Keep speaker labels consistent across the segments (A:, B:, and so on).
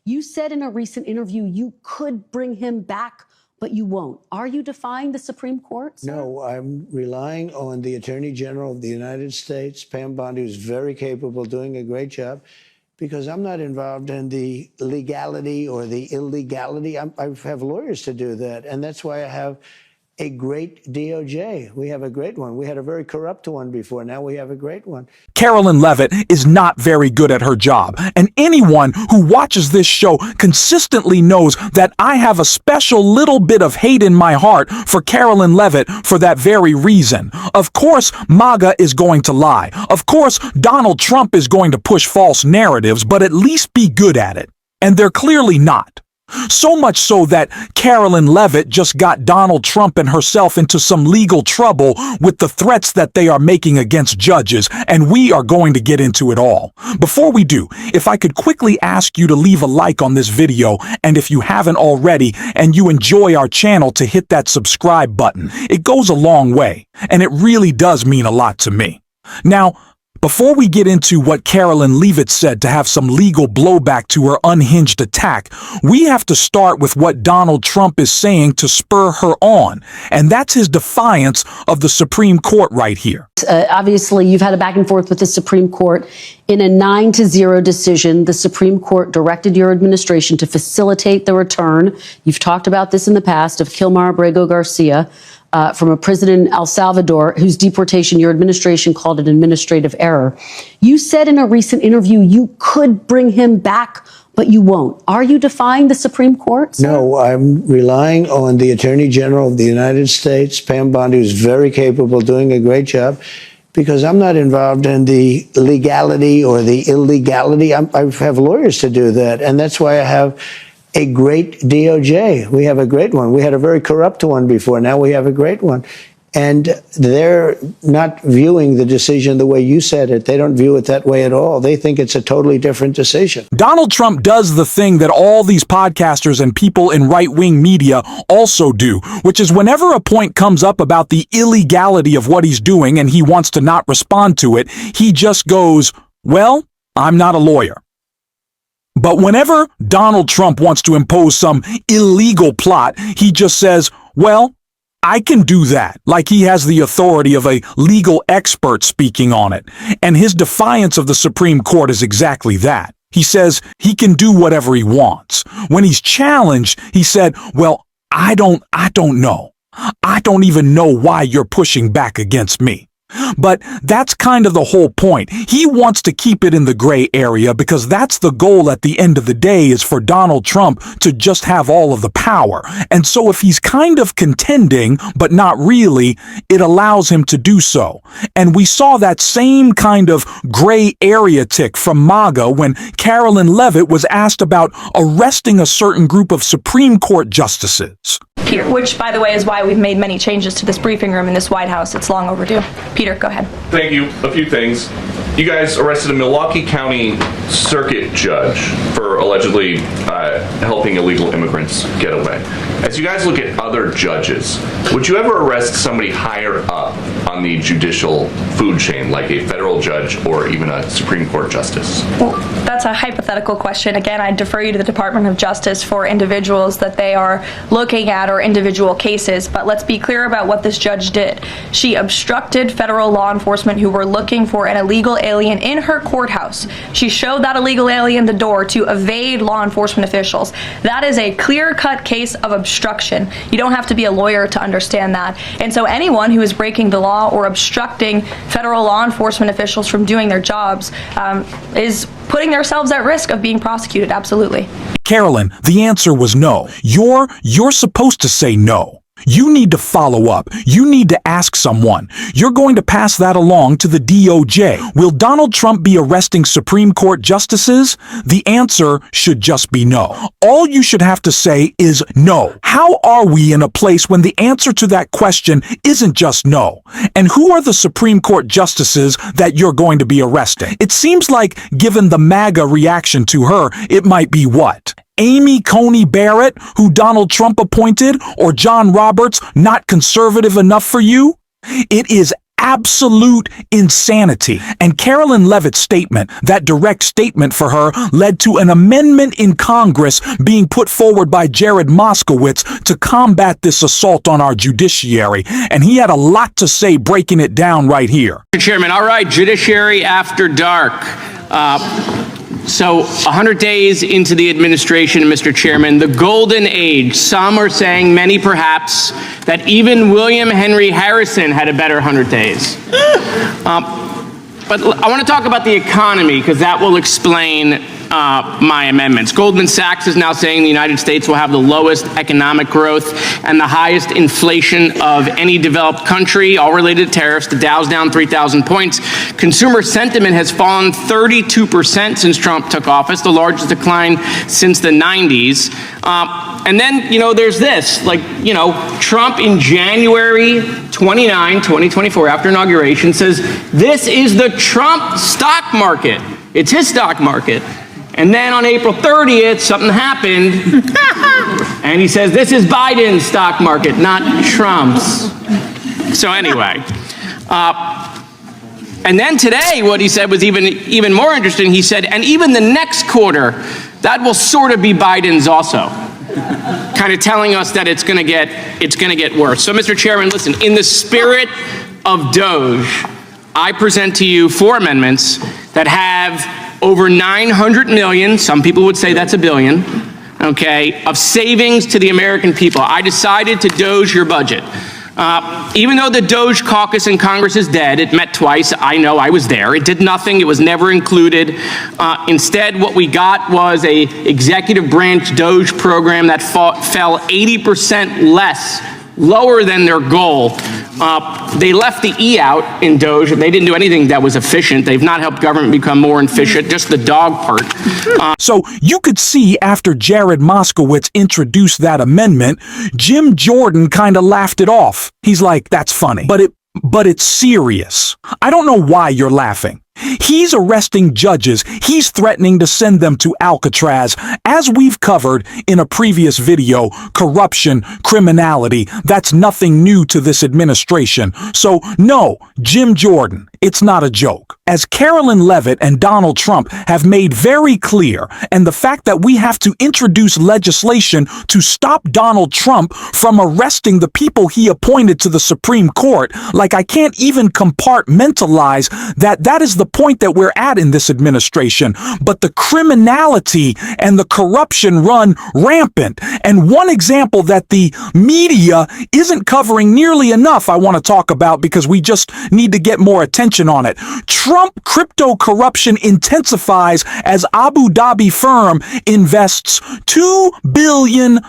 A: You said in a recent interview you could bring him back, but you won't. Are you defying the Supreme Court, sir?
B: No, I'm relying on the Attorney General of the United States, Pam Bondi, who's very capable, doing a great job, because I'm not involved in the legality or the illegality. I have lawyers to do that, and that's why I have a great DOJ. We have a great one. We had a very corrupt one before. Now we have a great one.
C: Carolyn Levitt is not very good at her job, and anyone who watches this show consistently knows that I have a special little bit of hate in my heart for Carolyn Levitt for that very reason. Of course, MAGA is going to lie. Of course, Donald Trump is going to push false narratives, but at least be good at it. And they're clearly not. So much so that Carolyn Levitt just got Donald Trump and herself into some legal trouble with the threats that they are making against judges, and we are going to get into it all. Before we do, if I could quickly ask you to leave a like on this video, and if you haven't already and you enjoy our channel, to hit that subscribe button. It goes a long way, and it really does mean a lot to me. Now, before we get into what Carolyn Levitt said to have some legal blowback to her unhinged attack, we have to start with what Donald Trump is saying to spur her on, and that's his defiance of the Supreme Court right here.
A: Obviously, you've had a back and forth with the Supreme Court. In a 9-0 decision, the Supreme Court directed your administration to facilitate the return, you've talked about this in the past, of Kilmar Abrego Garcia, from a prison in El Salvador, whose deportation your administration called an administrative error. You said in a recent interview you could bring him back, but you won't. Are you defying the Supreme Court, sir?
B: No, I'm relying on the Attorney General of the United States, Pam Bondi, who's very capable, doing a great job, because I'm not involved in the legality or the illegality. I have lawyers to do that, and that's why I have a great DOJ. We have a great one. We had a very corrupt one before. Now we have a great one. And they're not viewing the decision the way you said it. They don't view it that way at all. They think it's a totally different decision.
C: Donald Trump does the thing that all these podcasters and people in right-wing media also do, which is whenever a point comes up about the illegality of what he's doing and he wants to not respond to it, he just goes, well, I'm not a lawyer. But whenever Donald Trump wants to impose some illegal plot, he just says, well, I can do that, like he has the authority of a legal expert speaking on it. And his defiance of the Supreme Court is exactly that. He says he can do whatever he wants. When he's challenged, he said, well, I don't know. I don't even know why you're pushing back against me. But that's kind of the whole point. He wants to keep it in the gray area because that's the goal at the end of the day, is for Donald Trump to just have all of the power. And so if he's kind of contending, but not really, it allows him to do so. And we saw that same kind of gray area tick from MAGA when Carolyn Levitt was asked about arresting a certain group of Supreme Court justices.
D: Peter, which, by the way, is why we've made many changes to this briefing room in this White House. It's long overdue. Peter, go ahead.
E: Thank you. A few things. You guys arrested a Milwaukee County circuit judge for allegedly helping illegal immigrants get away. As you guys look at other judges, would you ever arrest somebody higher up on the judicial food chain, like a federal judge or even a Supreme Court justice?
D: Well, that's a hypothetical question. Again, I defer you to the Department of Justice for individuals that they are looking at or individual cases. But let's be clear about what this judge did. She obstructed federal law enforcement who were looking for an illegal alien in her courthouse. She showed that illegal alien the door to evade law enforcement officials. That is a clear-cut case of obstruction. You don't have to be a lawyer to understand that. And so anyone who is breaking the law or obstructing federal law enforcement officials from doing their jobs is putting themselves at risk of being prosecuted, absolutely.
C: Carolyn, the answer was no. You're supposed to say no. You need to follow up. You need to ask someone. You're going to pass that along to the DOJ. Will Donald Trump be arresting Supreme Court justices? The answer should just be no. All you should have to say is no. How are we in a place when the answer to that question isn't just no? And who are the Supreme Court justices that you're going to be arresting? It seems like, given the MAGA reaction to her, it might be what? Amy Coney Barrett, who Donald Trump appointed, or John Roberts, not conservative enough for you? It is Absolute insanity. And Carolyn Levitt's statement, that direct statement for her, led to an amendment in Congress being put forward by Jared Moscowitz to combat this assault on our judiciary. And he had a lot to say, breaking it down right here.
F: Mr. Chairman, all right, Judiciary After Dark. So 100 days into the administration, Mr. Chairman, the golden age. Some are saying, many perhaps, that even William Henry Harrison had a better 100 days. But I want to talk about the economy, because that will explain my amendments. Goldman Sachs is now saying the United States will have the lowest economic growth and the highest inflation of any developed country, all related to tariffs. The Dow's down 3,000 points. Consumer sentiment has fallen 32% since Trump took office, the largest decline since the 90s. And then, there's this, Trump in January 29, 2024, after inauguration, says, this is the Trump stock market. It's his stock market. And then on April 30th, something happened, and he says, this is Biden's stock market, not Trump's. So anyway, and then today, what he said was even more interesting. He said, and even the next quarter, that will sort of be Biden's also. Kind of telling us that it's going to get worse. So, Mr. Chairman, listen, in the spirit of Doge, I present to you 4 amendments that have over 900 million, some people would say that's $1 billion, okay, of savings to the American people. I decided to Doge your budget. Even though the Doge caucus in Congress is dead, it met twice, I know, I was there, it did nothing, it was never included. Instead, what we got was a executive branch Doge program that fell 80% lower than their goal. They left the E out in Doge. They didn't do anything that was efficient. They've not helped government become more efficient, just the dog part.
C: So you could see after Jared Moskowitz introduced that amendment, Jim Jordan kind of laughed it off. He's like, that's funny, but it's serious. I don't know why you're laughing. He's arresting judges. He's threatening to send them to Alcatraz. As we've covered in a previous video, corruption, criminality, that's nothing new to this administration. So no, Jim Jordan, it's not a joke. As Carolyn Levitt and Donald Trump have made very clear, and the fact that we have to introduce legislation to stop Donald Trump from arresting the people he appointed to the Supreme Court, like I can't even compartmentalize that is the point that we're at in this administration. But the criminality and the corruption run rampant. And one example that the media isn't covering nearly enough I want to talk about, because we just need to get more attention on it. Trump crypto corruption intensifies as Abu Dhabi firm invests $2 billion.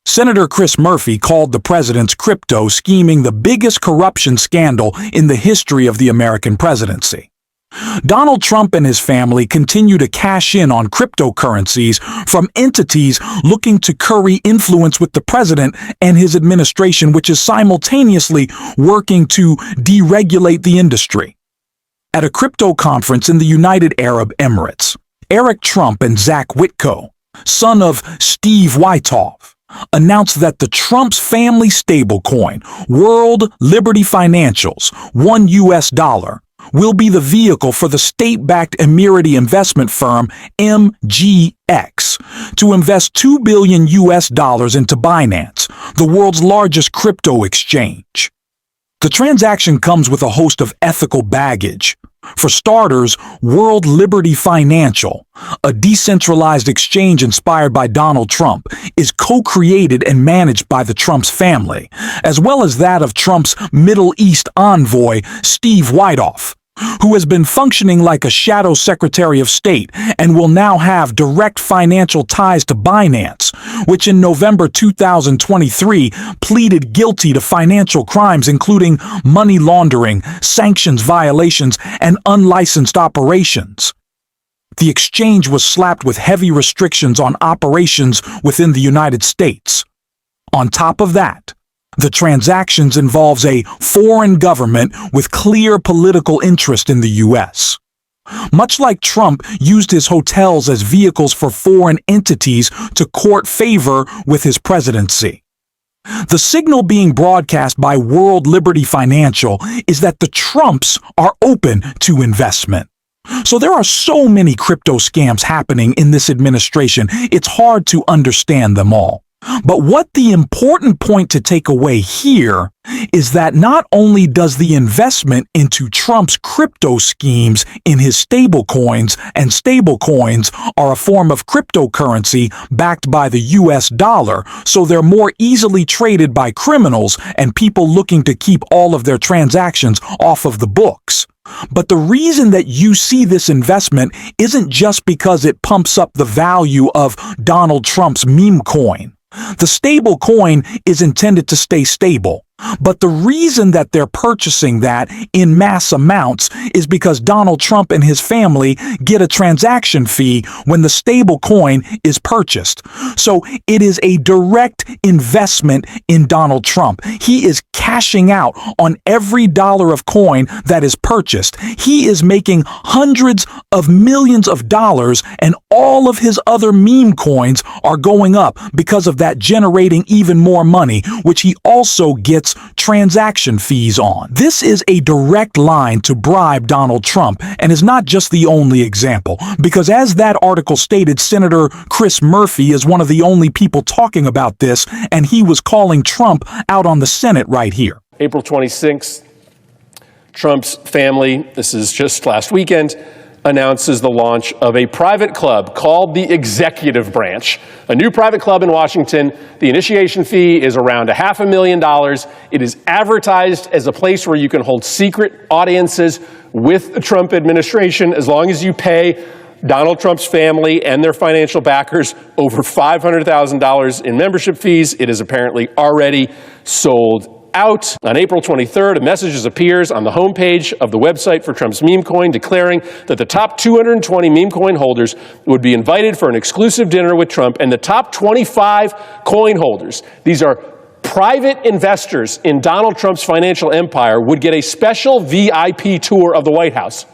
C: Senator Chris Murphy called the president's crypto scheming the biggest corruption scandal in the history of the American presidency. Donald Trump and his family continue to cash in on cryptocurrencies from entities looking to curry influence with the president and his administration, which is simultaneously working to deregulate the industry. At a crypto conference in the United Arab Emirates, Eric Trump and Zach Witko, son of Steve Wythoff, announced that the Trump's family stablecoin, World Liberty Financials, $1, will be the vehicle for the state-backed Emirati investment firm MGX to invest $2 billion into Binance, the world's largest crypto exchange. The transaction comes with a host of ethical baggage. For starters, World Liberty Financial, a decentralized exchange inspired by Donald Trump, is co-created and managed by the Trump's family, as well as that of Trump's Middle East envoy, Steve Wythoff, who has been functioning like a shadow Secretary of State and will now have direct financial ties to Binance, which in November 2023 pleaded guilty to financial crimes including money laundering, sanctions violations, and unlicensed operations. The exchange was slapped with heavy restrictions on operations within the United States. On top of that, the transactions involves a foreign government with clear political interest in the U.S. Much like Trump used his hotels as vehicles for foreign entities to court favor with his presidency. The signal being broadcast by World Liberty Financial is that the Trumps are open to investment. So there are so many crypto scams happening in this administration, it's hard to understand them all. But what the important point to take away here is that not only does the investment into Trump's crypto schemes in his stablecoins, and stablecoins are a form of cryptocurrency backed by the US dollar, so they're more easily traded by criminals and people looking to keep all of their transactions off of the books. But the reason that you see this investment isn't just because it pumps up the value of Donald Trump's meme coin. The stable coin is intended to stay stable. But the reason that they're purchasing that in mass amounts is because Donald Trump and his family get a transaction fee when the stable coin is purchased. So it is a direct investment in Donald Trump. He is cashing out on every dollar of coin that is purchased. He is making hundreds of millions of dollars, and all of his other meme coins are going up because of that, generating even more money, which he also gets transaction fees on. This is a direct line to bribe Donald Trump, and is not just the only example, because as that article stated, Senator Chris Murphy is one of the only people talking about this, and he was calling Trump out on the Senate right here.
G: April 26th, Trump's family, this is just last weekend, announces the launch of a private club called the Executive Branch, a new private club in Washington. The initiation fee is around $500,000. It is advertised as a place where you can hold secret audiences with the Trump administration as long as you pay Donald Trump's family and their financial backers over $500,000 in membership fees. It is apparently already sold out. On April 23rd, a message appears on the homepage of the website for Trump's meme coin declaring that the top 220 meme coin holders would be invited for an exclusive dinner with Trump, and the top 25 coin holders, these are private investors in Donald Trump's financial empire, would get a special VIP tour of the White House.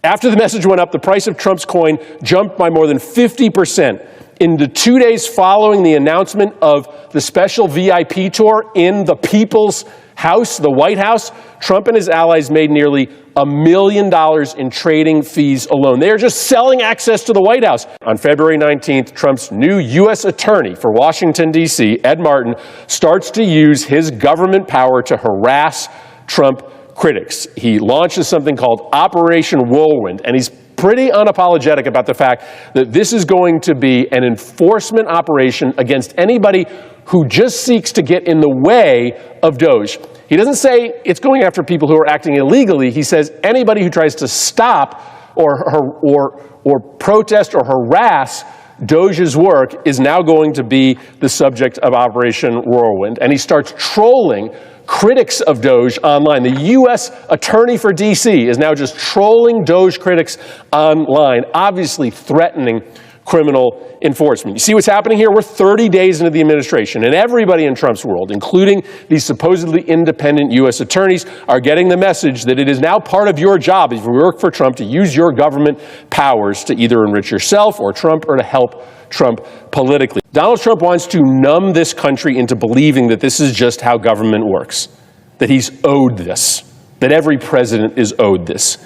G: After the message went up, the price of Trump's coin jumped by more than 50%. In the 2 days following the announcement of the special VIP tour in the People's House, the White House, Trump and his allies made nearly $1 million in trading fees alone. They are just selling access to the White House. On February 19th, Trump's new U.S. attorney for Washington, D.C., Ed Martin, starts to use his government power to harass Trump critics. He launches something called Operation Whirlwind, and he's pretty unapologetic about the fact that this is going to be an enforcement operation against anybody who just seeks to get in the way of Doge. He doesn't say it's going after people who are acting illegally. He says anybody who tries to stop or protest or harass Doge's work is now going to be the subject of Operation Whirlwind. And he starts trolling critics of Doge online. The U.S. Attorney for D.C. is now just trolling Doge critics online, obviously threatening criminal enforcement. You see what's happening here? We're 30 days into the administration, and everybody in Trump's world, including these supposedly independent U.S. attorneys, are getting the message that it is now part of your job, if you work for Trump, to use your government powers to either enrich yourself or Trump, or to help Trump politically. Donald Trump wants to numb this country into believing that this is just how government works, that he's owed this, that every president is owed this,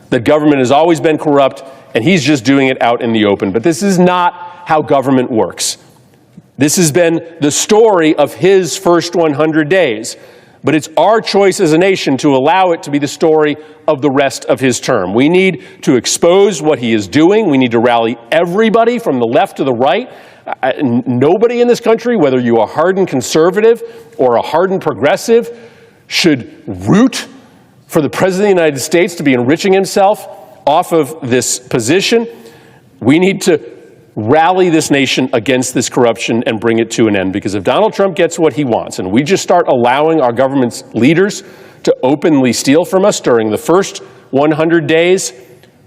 G: that government has always been corrupt and he's just doing it out in the open. But this is not how government works. This has been the story of his first 100 days. But it's our choice as a nation to allow it to be the story of the rest of his term. We need to expose what he is doing. We need to rally everybody from the left to the right. Nobody in this country, whether you are hardened conservative or a hardened progressive, should root for the President of the United States to be enriching himself off of this position. We need to rally this nation against this corruption and bring it to an end. Because if Donald Trump gets what he wants, and we just start allowing our government's leaders to openly steal from us during the first 100 days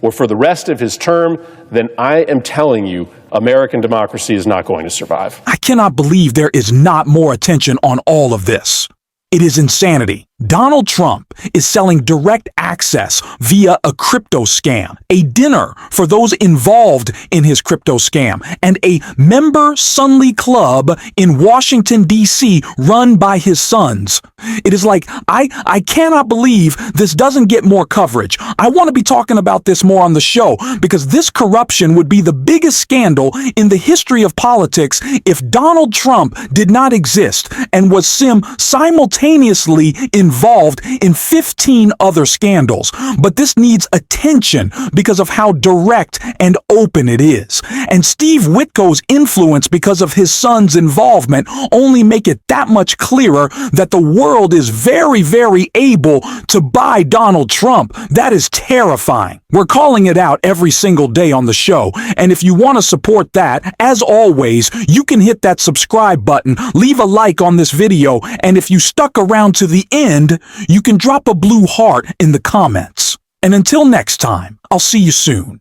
G: or for the rest of his term, then I am telling you, American democracy is not going to survive.
C: I cannot believe there is not more attention on all of this. It is insanity. Donald Trump is selling direct access via a crypto scam, a dinner for those involved in his crypto scam, and a member Sunly Club in Washington, D.C. run by his sons. It is like, I cannot believe this doesn't get more coverage. I want to be talking about this more on the show because this corruption would be the biggest scandal in the history of politics if Donald Trump did not exist and was simultaneously involved in 15 other scandals. But this needs attention because of how direct and open it is. And Steve Witko's influence because of his son's involvement only make it that much clearer that the world is very, very able to buy Donald Trump. That is terrifying. We're calling it out every single day on the show. And if you want to support that, as always, you can hit that subscribe button, leave a like on this video, and if you stuck around to the end, you can drop a blue heart in the comments. And until next time, I'll see you soon.